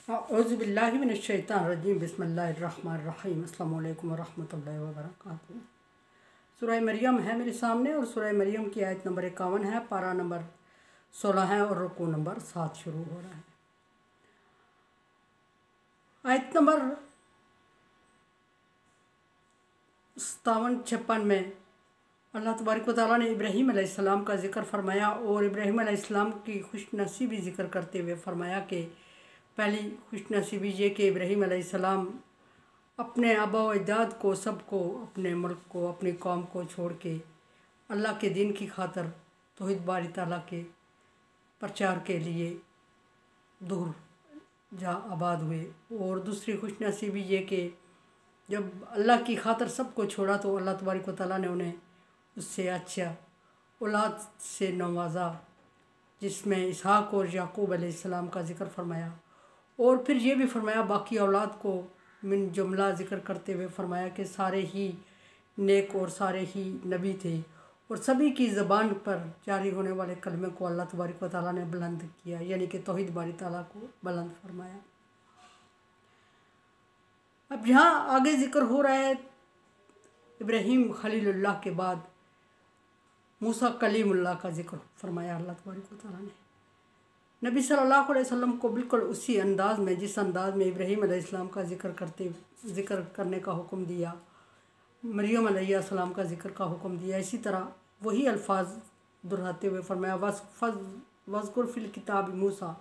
औज़ुबिल्लाहिमिनश्शैतानिर्रजीम बिस्मिल्लाहिर्रहमानिर्रहीम अस्सलामु अलैकुम वरहमतुल्लाहि वबरकातुहू। सूरह मरियम है मेरे सामने और सूरह मरियम की आयत नंबर 51 है, पारा नंबर 16 है और रुकू नंबर 7 शुरू हो रहा है। आयत नंबर 57-56 में अल्लाह तबारक व तआला ने इब्राहीम अलैहिस्सलाम का ज़िक्र फरमाया और इब्राहीम अलैहिस्सलाम की खुशनसीबी ज़िक्र करते हुए फरमाया कि पहली खुशनसीबी ये कि इब्राहीम अलैहिस्सलाम अपने आबा व अजदाद को, सबको, अपने मुल्क को, अपनी कौम को छोड़ के अल्लाह के दीन की खातर तौहीद बारी ताला के प्रचार के लिए दूर जा आबाद हुए। और दूसरी खुशनसीबी ये कि जब अल्लाह की खातर सबको छोड़ा तो अल्लाह तबारक व तआला ने उन्हें उससे अच्छा औलाद से नवाजा, जिसमें इसहाक और याकूब अलैहिस्सलाम का ज़िक्र फरमाया। और फिर ये भी फरमाया बाकी औलाद को मिन जुमला ज़िक्र करते हुए फरमाया कि सारे ही नेक और सारे ही नबी थे और सभी की ज़बान पर जारी होने वाले कलमे को अल्लाह तबारक व तआला ने बुलंद किया, यानी कि तौहीद बारी ताला को बुलंद फरमाया। अब यहाँ आगे ज़िक्र हो रहा है इब्राहीम खलीलुल्लाह के बाद मूसा कलीमुल्लाह का ज़िक्र फरमाया अल्लाह तबारक व तआला ने। नबी सल्लल्लाहु अलैहि वसल्लम को बिल्कुल उसी अंदाज़ में जिस अंदाज़ में इब्राहीम अलैहिस्सलाम का ज़िक्र करने का हुक्म दिया, मरियम अलैहिस्सलाम का ज़िक्र का हुक्म दिया, इसी तरह वही अल्फाज दोहराते हुए फरमाया वज़कुर फिल किताब मूसा,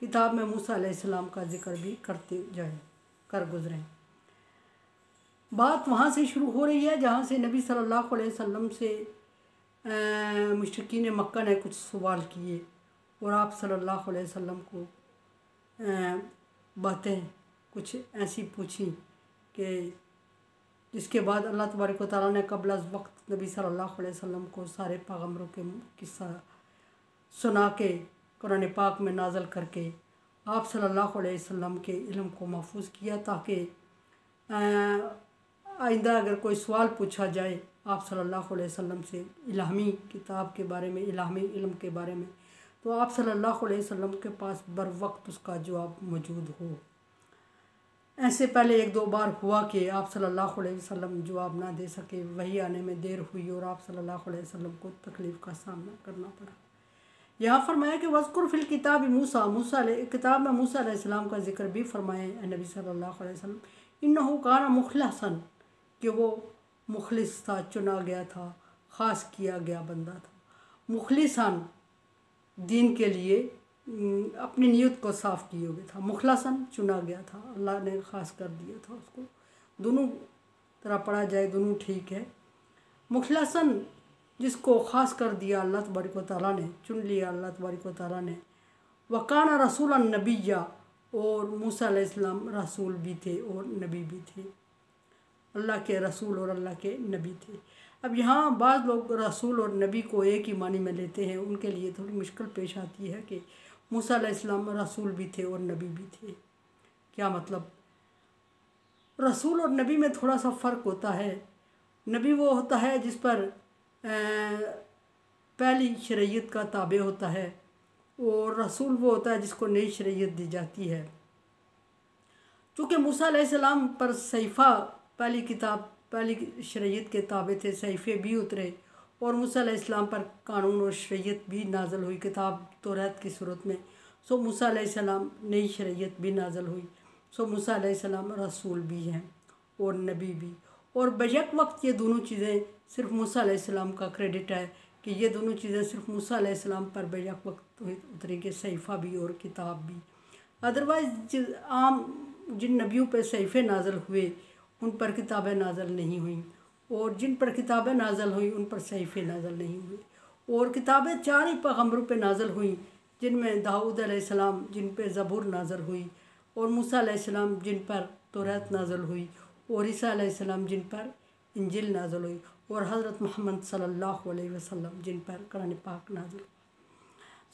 किताब में मूसा अलैहिस्सलाम का ज़िक्र भी करते जाए कर गुज़रें। बात वहाँ से शुरू हो रही है जहाँ से नबी सल्लल्लाहु अलैहि वसल्लम से मुशरिकीन मक्का ने कुछ सवाल किए और आप सल्लल्लाहु अलैहि वसल्लम को बातें कुछ ऐसी पूछी कि जिसके बाद अल्लाह तबारक व तआला ने क़ब्ल अज़ वक्त नबी सल्लल्लाहु अलैहि वसल्लम को सारे पैगम्बरों के किस्सा सुना के कुरान पाक में नाज़िल करके आप सल्लल्लाहु अलैहि वसल्लम के इल्म को महफूज किया, ताकि आइंदा अगर कोई सवाल पूछा जाए आप सल्लल्लाहु अलैहि वसल्लम से इल्हामी किताब के बारे में, इल्हामी इल्म के बारे में, तो आप सल्लल्लाहु अलैहि वसल्लम के पास बर वक्त उसका जवाब मौजूद हो। ऐसे पहले एक दो बार हुआ कि आप सल्लल्लाहु अलैहि वसल्लम जवाब ना दे सके, वही आने में देर हुई और आप सल्लल्लाहु अलैहि वसल्लम को तकलीफ़ का सामना करना पड़ा। यहाँ फरमाया कि वज़कुर फिल किताब मूसा, किताब में मूसा अलैहिस्सलाम का ज़िक्र भी फरमाए नबी सल्लल्लाहु अलैहि वसल्लम, इन्नहु काना मुखलसन, कि वो मुखलिस था, चुना गया था, ख़ास किया गया बंदा था। मुखलिसन दीन के लिए अपनी नीयत को साफ़ किए हुए था, मुखलसन चुना गया था, अल्लाह ने ख़ास कर दिया था उसको। दोनों तरह पढ़ा जाए दोनों ठीक है। मुखलसन जिसको ख़ास कर दिया अल्लाह तबारक व तआला ने, चुन लिया अल्लाह तबारक व तआला ने। वकाना रसूलन नबिय्या, और मूसा अलैहिस्सलाम रसूल भी थे और नबी भी थे, अल्लाह के रसूल और अल्लाह के नबी थे। अब यहाँ बाज़ लोग रसूल और नबी को एक ही मानी में लेते हैं, उनके लिए थोड़ी मुश्किल पेश आती है कि मूसा अलैहिस्सलाम रसूल भी थे और नबी भी थे, क्या मतलब? रसूल और नबी में थोड़ा सा फ़र्क होता है। नबी वो होता है जिस पर पहली शरीयत का ताबे होता है और रसूल वो होता है जिसको नई शरीयत दी जाती है। चूँकि मूसा अलैहिस्सलाम पर सहीफ़ा पहली किताब पहली शरीयत के ताबे थे, सहीफ़े भी उतरे और मूसा अलैहिस्सलाम पर कानून और शरीयत भी नाज़िल हुई किताब तौरात की सूरत में। सो मूसा अलैहिस्सलाम नई शरीयत भी नाज़िल हुई। सो मूसा अलैहिस्सलाम रसूल भी हैं और नबी भी, और बैक वक्त ये दोनों चीज़ें सिर्फ मूसा अलैहिस्सलाम का क्रेडिट है कि ये दोनों चीज़ें सिर्फ मूसा अलैहिस्सलाम पर बैक वक्त उतरी के सहीफ़ा भी और किताब भी। अदरवाइज़ आम जिन नबियों पर सहीफ़े नाज़िल हुए उन पर किताबें नाज़िल नहीं हुई, और जिन पर किताबें नाज़िल हुई उन पर सहीफ़े नाज़िल नहीं हुए। और किताबें 4 ही पैगम्बरों पर नाज़िल हुई, जिनमें दाऊद अलैहिस्सलाम जिन पर ज़बूर नाज़िल हुई, और मूसा अलैहिस्सलाम जिन पर तौरात नाज़िल हुई, और ईसा अलैहिस्सलाम जिन पर इंजील नाज़िल हुई, और हज़रत मोहम्मद सल्लल्लाहु अलैहि वसल्लम जिन पर कुरान पाक नाज़िल हुआ।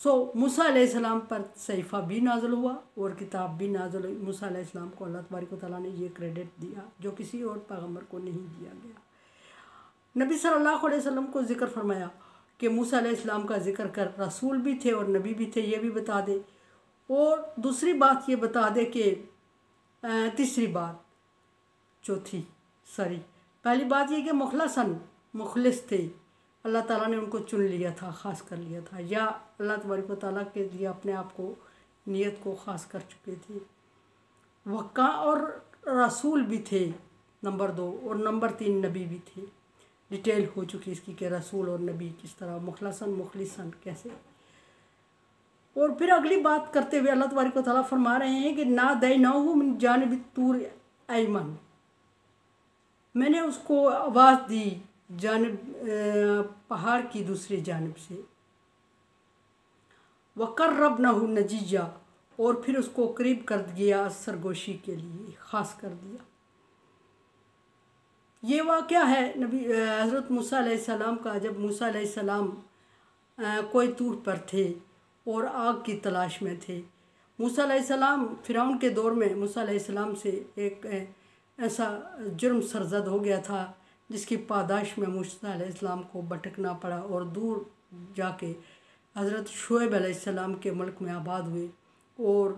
सो मूसा अलैहिस्सलाम पर सहीफ़ा भी नाज़िल हुआ और किताब भी नाज़िल हुई। मूसा अलैहिस्सलाम को अल्लाह तबारक व तआला ने ये क्रेडिट दिया जो किसी और पैगम्बर को नहीं दिया गया। नबी सल्लल्लाहु अलैहि वसल्लम को ज़िक्र फरमाया कि मूसा अलैहिस्सलाम का ज़िक्र कर, रसूल भी थे और नबी भी थे, ये भी बता दे। और दूसरी बात ये बता दे कि तीसरी बात चौथी सॉरी पहली बात ये कि मुखलिस थे, अल्लाह ताला ने उनको चुन लिया था, ख़ास कर लिया था, या अल्लाह तबारक व तआला के लिए अपने आप को नियत को ख़ास कर चुके थे। वक्का और रसूल भी थे नंबर 2, और नंबर 3 नबी भी थे। डिटेल हो चुकी इसकी कि रसूल और नबी किस तरह, मुखलिसन कैसे। और फिर अगली बात करते हुए अल्लाह तबारक व तआला फरमा रहे हैं कि ना दैनाहु मिन जानिब तूर ऐमन, मैंने उसको आवाज़ दी जानिब पहाड़ की दूसरी जानिब से। वक़र्रबनहु नजीजा, और फिर उसको करीब कर दिया सरगोशी के लिए, ख़ास कर दिया। ये वाक़या है नबी हज़रत मूसा अलैहिस्सलाम का, जब मूसा अलैहिस्सलाम कोई तूर पर थे और आग की तलाश में थे। मूसा अलैहिस्सलाम फ़िरौन के दौर में मूसा अलैहिस्सलाम से एक ऐसा जुर्म सरजद हो गया था जिसकी पादाश में मूसा अलैहिस्सलाम को भटकना पड़ा और दूर जाके हज़रत शुएब अलैहिस्सलाम के मुल्क में आबाद हुए। और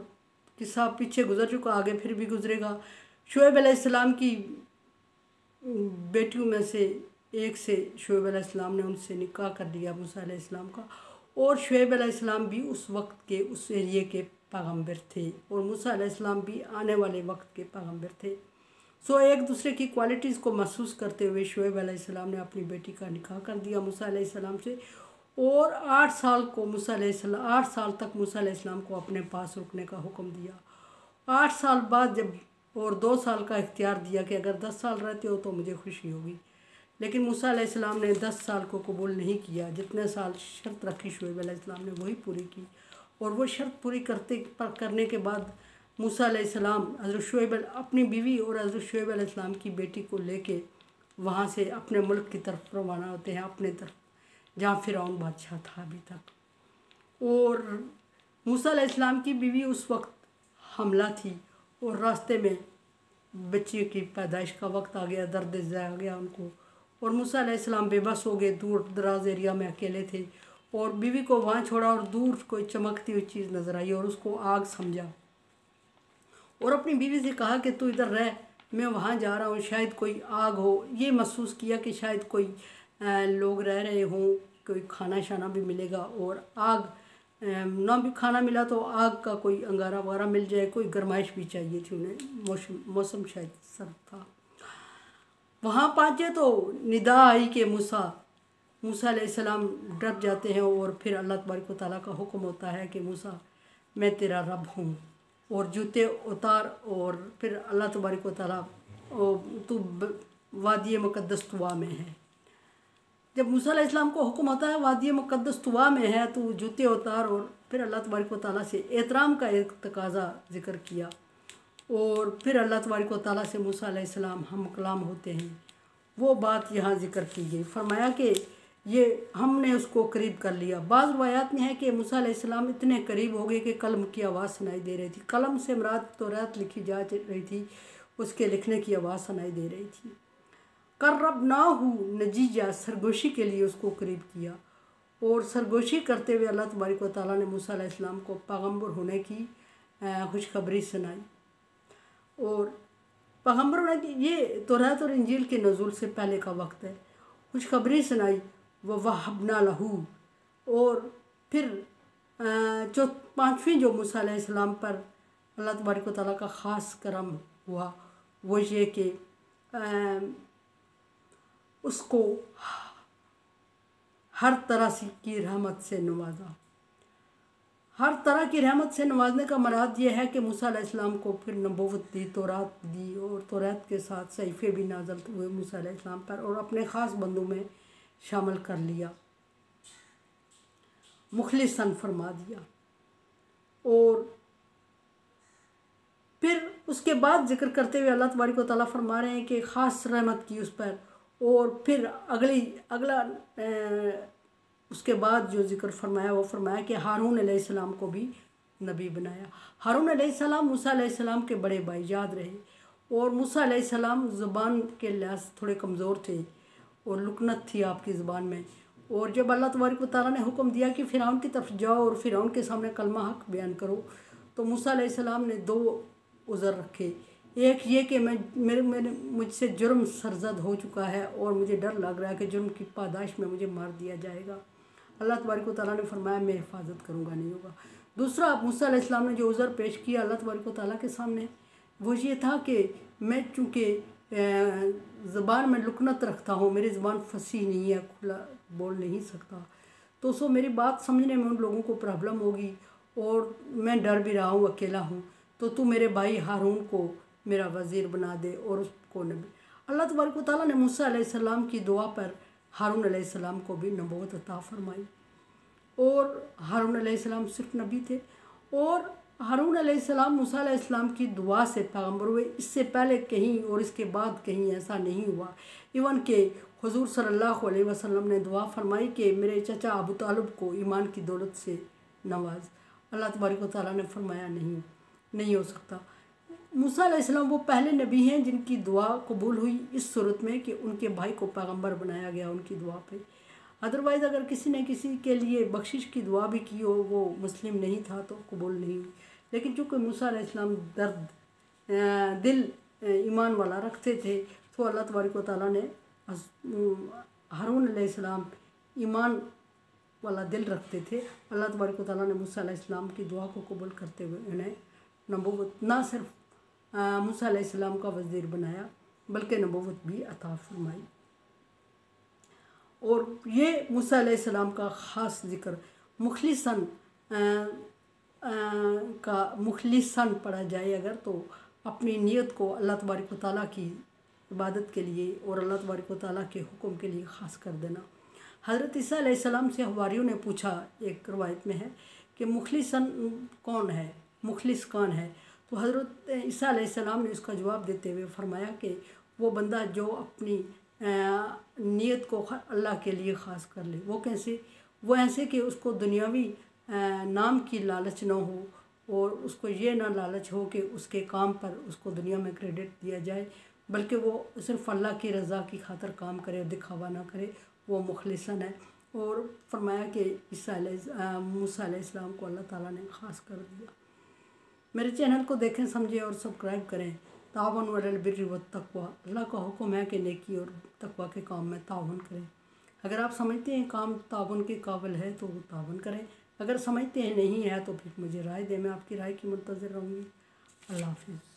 किस्सा पीछे गुजर चुका, आगे फिर भी गुजरेगा। शुएब अलैहिस्सलाम की बेटियों में से एक से शुएब अलैहिस्सलाम ने उनसे निकाह कर लिया मूसा अलैहिस्सलाम का, और शुएब अलैहिस्सलाम भी उस वक्त के उस एरिए के पैगम्बर थे और मूसा अलैहिस्सलाम भी आने वाले वक्त के पैगम्बर थे। सो एक दूसरे की क्वालिटीज़ को महसूस करते हुए शुएब अलैहिस्सलाम ने अपनी बेटी का निकाह कर दिया मूसा अलैहिस्सलाम से, और 8 साल तक मूसा अलैहिस्सलाम को अपने पास रुकने का हुक्म दिया। 8 साल बाद जब, और 2 साल का इख्तियार दिया कि अगर 10 साल रहते हो तो मुझे खुशी होगी, लेकिन मूसा अलैहिस्सलाम ने 10 साल को कबूल नहीं किया। जितने साल शर्त रखी शुएब अलैहिस्सलाम ने वही पूरी की, और वो शर्त पूरी करने के बाद मूसा अलैहिस्सलाम हज़रत शुएब अपनी बीवी और हज़रत शुएब अलैहिस्सलाम की बेटी को लेके वहाँ से अपने मुल्क की तरफ रवाना होते हैं, अपने तरफ जहाँ फ़िरौन बादशाह था अभी तक। और मूसा अलैहिस्सलाम की बीवी उस वक्त हमला थी और रास्ते में बच्ची की पैदाइश का वक्त आ गया, दर्द ज़ा आ गया उनको, और मूसा अलैहिस्सलाम बेबस हो गए, दूर दराज एरिया में अकेले थे, और बीवी को वहाँ छोड़ा और दूर कोई चमकती हुई चीज़ नज़र आई और उसको आग समझा, और अपनी बीवी से कहा कि तू इधर रह, मैं वहाँ जा रहा हूँ, शायद कोई आग हो। ये महसूस किया कि शायद कोई लोग रह रहे हों, कोई खाना शाना भी मिलेगा, और आग ना भी खाना मिला तो आग का कोई अंगारा वगैरह मिल जाए, कोई गर्माइश भी चाहिए थी उन्हें, मौसम शायद सर्द था। वहाँ पहुँचे तो निदा आई कि मूसा अलैहिस्सलाम डर जाते हैं, और फिर अल्लाह तबारक व तआला का हुक्म होता है कि मूसा मैं तेरा रब हूँ, और जूते उतार, और फिर अल्लाह तबारक व तआला तू वादी मुक़द्दस तुवा में है। जब मूसा अलैहिस्सलाम को हुक्म होता है वादी मुक़द्दस तुवा में है तो जूते उतार, और फिर अल्लाह तबारक व तआला से एहतराम का एक तकाज़ा ज़िक्र किया, और फिर अल्लाह तबारक व तआला से मूसा अलैहिस्सलाम हम कलाम होते हैं। वो बात यहाँ ज़िक्र की गई, फरमाया कि ये हमने उसको करीब कर लिया। बाज़ रवायात में है कि मूसा अलैहिस्सलाम इतने करीब हो गए कि कलम की आवाज़ सुनाई दे रही थी। कलम से मुराद तौरात लिखी जा रही थी, उसके लिखने की आवाज़ सुनाई दे रही थी। कर्रबनाहु नजीजा, सरगोशी के लिए उसको करीब किया, और सरगोशी करते हुए अल्लाह तबारक व तआला ने मूसा अलैहिस्सलाम को पैगम्बर होने की खुशखबरी सुनाई। और पैगम्बर होने की ये तौरात और इंजील के नज़ूल से पहले का वक्त है। खुशखबरी सुनाई, वहबना लहू, और फिर 5वीं जो मूसा अलैहिस्सलाम पर अल्लाह तबारक व तआला का ख़ास करम हुआ वो ये कि उसको हर तरह की रहमत से नवाजा। हर तरह की रहमत से नवाजने का मराद ये है कि मूसा अलैहिस्सलाम को फिर नबूवत दी, तौरात दी, और तौरात के साथ सहीफ़े भी नाज़िल हुए मूसा अलैहिस्सलाम पर, और अपने ख़ास बंदों में शामिल कर लिया, मुखलिसन फरमा दिया। और फिर उसके बाद जिक्र करते हुए अल्लाह तबारक व तआला फरमा रहे हैं कि ख़ास रहमत की उस पर। और फिर अगला उसके बाद जो जिक्र फरमाया वो फरमाया कि हारून अलैहिस्सलाम को भी नबी बनाया। हारून अलैहिस्सलाम मूसा अलैहिस्सलाम के बड़े भाईजाद रहे, और मूसा अलैहिस्सलाम ज़ुबान के लिहाज थोड़े कमज़ोर थे और लुकनत थी आपकी ज़ुबान में। और जब अल्लाह तबारक व तआला ने हुक्म दिया कि फ़िरौन की तरफ जाओ और फ़िरौन के सामने कलमा हक बयान करो, तो मूसा अलैहिस्सलाम ने 2 उज़र रखे। एक ये कि मेरे मुझसे जुर्म सरजद हो चुका है और मुझे डर लग रहा है कि जुर्म की पादाश में मुझे मार दिया जाएगा। अल्लाह तबारक व तआला ने फरमाया मैं हिफाजत करूँगा, नहीं होगा। दूसरा मूसा अलैहिस्सलाम ने जो उज़र पेश किया अल्लाह तबारक व तआला के सामने, वो ये था कि मैं चूँकि ज़बान में लुकनत रखता हूँ, मेरी ज़बान फसीह नहीं है, खुला बोल नहीं सकता, तो सो मेरी बात समझने में उन लोगों को प्रॉब्लम होगी और मैं डर भी रहा हूँ, अकेला हूँ। तो तू मेरे भाई हारून को मेरा वज़ीर बना दे और उसको नबी। अल्लाह तबारक व तआला ने मूसा अलैहिस्सलाम की दुआ पर हारून अलैहिस्सलाम को भी नबूवत अता फरमाई। और हारून अलैहिस्सलाम सिर्फ नबी थे और हारून अलैहिस्सलाम मूसा अलैहिस्सलाम की दुआ से पैगम्बर हुए। इससे पहले कहीं और इसके बाद कहीं ऐसा नहीं हुआ। इवन के हुजूर सल्लल्लाहु अलैहि वसल्लम ने दुआ फरमाई कि मेरे चचा अबू तालिब को ईमान की दौलत से नवाज। अल्लाह तबारक व तआला ने फरमाया नहीं हो सकता। मूसा अलैहिस्सलाम वो पहले नबी हैं जिनकी दुआ कबूल हुई इस सूरत में कि उनके भाई को पैगम्बर बनाया गया उनकी दुआ पे। अदरवाइज़ अगर किसी ने किसी के लिए बख्शिश की दुआ भी की हो, वो मुस्लिम नहीं था तो कबूल नहीं हुई। लेकिन चूँकि मूसा अलैहिस्सलाम दिल ईमान वाला रखते थे, तो अल्लाह तबारक व तआला ने हारून अलैहिस्सलाम ईमान वाला दिल रखते थे। अल्लाह तबारक व तआला ने मूसा अलैहिस्सलाम की दुआ को कबूल करते हुए उन्हें नबूवत ना सिर्फ मूसा अलैहिस्सलाम का वज़ीर बनाया बल्कि नबूवत भी अता फरमाई। और ये मूसा अलैहिस्सलाम का ख़ास ज़िक्र मुखलिसन पढ़ा जाए अगर, तो अपनी नीयत को अल्लाह तबारक व तआला की इबादत के लिए और अल्लाह तबारक व तआला के हुक्म के लिए ख़ास कर देना। हज़रत ईसा अलैहिस्सलाम से हवारियों ने पूछा, एक रवायत में है कि मुखलिसन कौन है, मुखलिस कौन है? तो हज़रत ईसा अलैहिस्सलाम ने उसका जवाब देते हुए फरमाया कि वो बंदा जो अपनी नीयत को अल्लाह के लिए ख़ास कर ले। वो कैसे? वो ऐसे कि उसको दुनियावी नाम की लालच ना हो और उसको ये ना लालच हो कि उसके काम पर उसको दुनिया में क्रेडिट दिया जाए, बल्कि वो सिर्फ़ अल्लाह की रज़ा की खातिर काम करे, दिखावा ना करे, वो मुखलिसन है। और फरमाया कि मूसा अलैहिस्सलाम को अल्लाह ताला ने ख़ास कर दिया। मेरे चैनल को देखें, समझें और सब्सक्राइब करें। तावनु अलल बिर्रि वत तक़वा, अल्लाह का हुक्म है कि नेकी और तक़वा के काम में तावन करें। अगर आप समझते हैं काम तावन के काबिल है तो तावन करें, अगर समझते हैं नहीं है तो फिर मुझे राय दें, मैं आपकी राय की मुंतज़िर रहूँगी। अल्लाह हाफ़िज़।